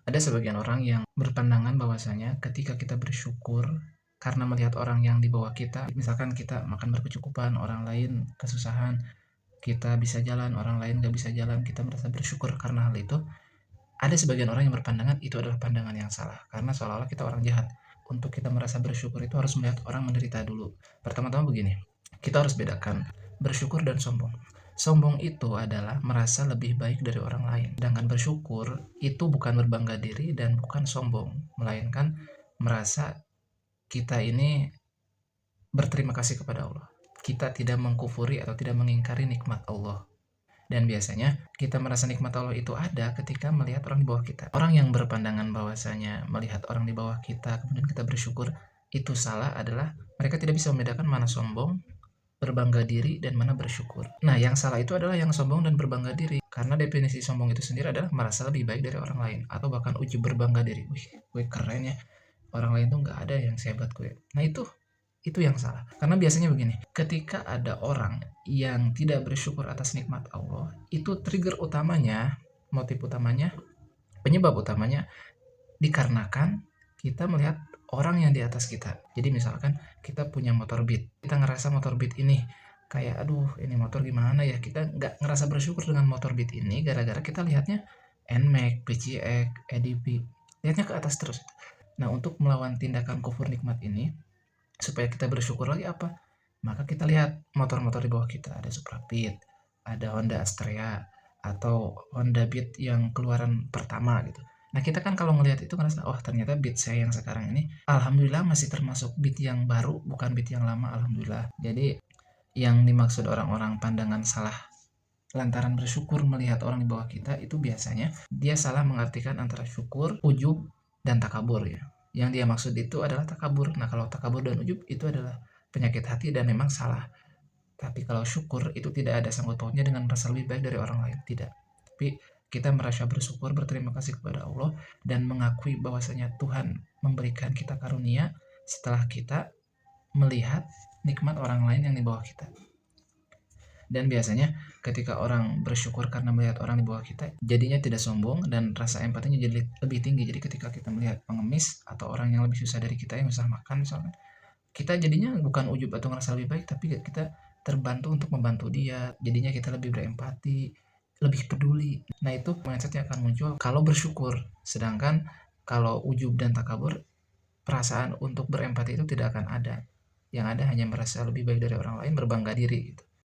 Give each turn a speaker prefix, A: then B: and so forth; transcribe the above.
A: Ada sebagian orang yang berpandangan bahwasanya ketika kita bersyukur karena melihat orang yang di bawah kita, misalkan kita makan berkecukupan, orang lain kesusahan, kita bisa jalan, orang lain nggak bisa jalan, kita merasa bersyukur karena hal itu. Ada sebagian orang yang berpandangan itu adalah pandangan yang salah, karena seolah-olah kita orang jahat. Untuk kita merasa bersyukur itu harus melihat orang menderita dulu. Pertama-tama begini, kita harus bedakan bersyukur dan sombong. Sombong itu adalah merasa lebih baik dari orang lain. Sedangkan bersyukur itu bukan berbangga diri dan bukan sombong, melainkan merasa kita ini berterima kasih kepada Allah. Kita tidak mengkufuri atau tidak mengingkari nikmat Allah. Dan biasanya kita merasa nikmat Allah itu ada ketika melihat orang di bawah kita. Orang yang berpandangan bahwasanya melihat orang di bawah kita kemudian kita bersyukur itu salah adalah mereka tidak bisa membedakan mana sombong, berbangga diri, dan mana bersyukur. Nah, yang salah itu adalah yang sombong dan berbangga diri. Karena definisi sombong itu sendiri adalah merasa lebih baik dari orang lain atau bahkan ujub berbangga diri. Wih, gue keren ya. Orang lain tuh nggak ada yang sehebat gue. Nah, itu yang salah. Karena biasanya begini, ketika ada orang yang tidak bersyukur atas nikmat Allah, itu trigger utamanya, motif utamanya, penyebab utamanya dikarenakan kita melihat orang yang di atas kita. Jadi misalkan kita punya motor Beat, kita ngerasa motor Beat ini kayak aduh ini motor gimana ya, kita nggak ngerasa bersyukur dengan motor Beat ini gara-gara kita lihatnya NMAX, PCX, EDP, lihatnya ke atas terus. Nah, untuk melawan tindakan kufur nikmat ini, supaya kita bersyukur lagi apa? Maka kita lihat motor-motor di bawah kita, ada Supra Beat, ada Honda Astrea, atau Honda Beat yang keluaran pertama gitu. Nah, kita kan kalau ngelihat itu ngerasa, oh ternyata Beat saya yang sekarang ini, alhamdulillah masih termasuk Beat yang baru, bukan Beat yang lama, alhamdulillah. Jadi, yang dimaksud orang-orang pandangan salah lantaran bersyukur melihat orang di bawah kita, itu biasanya dia salah mengartikan antara syukur, ujub, dan takabur ya. Yang dia maksud itu adalah takabur. Nah, kalau takabur dan ujub itu adalah penyakit hati dan memang salah. Tapi kalau syukur itu tidak ada sangkut pautnya dengan merasa lebih baik dari orang lain, tidak. Tapi kita merasa bersyukur, berterima kasih kepada Allah, dan mengakui bahwasanya Tuhan memberikan kita karunia setelah kita melihat nikmat orang lain yang di bawah kita. Dan biasanya ketika orang bersyukur karena melihat orang di bawah kita, jadinya tidak sombong dan rasa empatinya jadi lebih tinggi. Jadi ketika kita melihat pengemis atau orang yang lebih susah dari kita yang susah makan misalnya, kita jadinya bukan ujub atau ngerasa lebih baik, tapi kita terbantu untuk membantu dia. Jadinya kita lebih berempati, lebih peduli. Nah, itu mindset yang akan muncul kalau bersyukur. Sedangkan kalau ujub dan takabur, perasaan untuk berempati itu tidak akan ada. Yang ada hanya merasa lebih baik dari orang lain, berbangga diri gitu.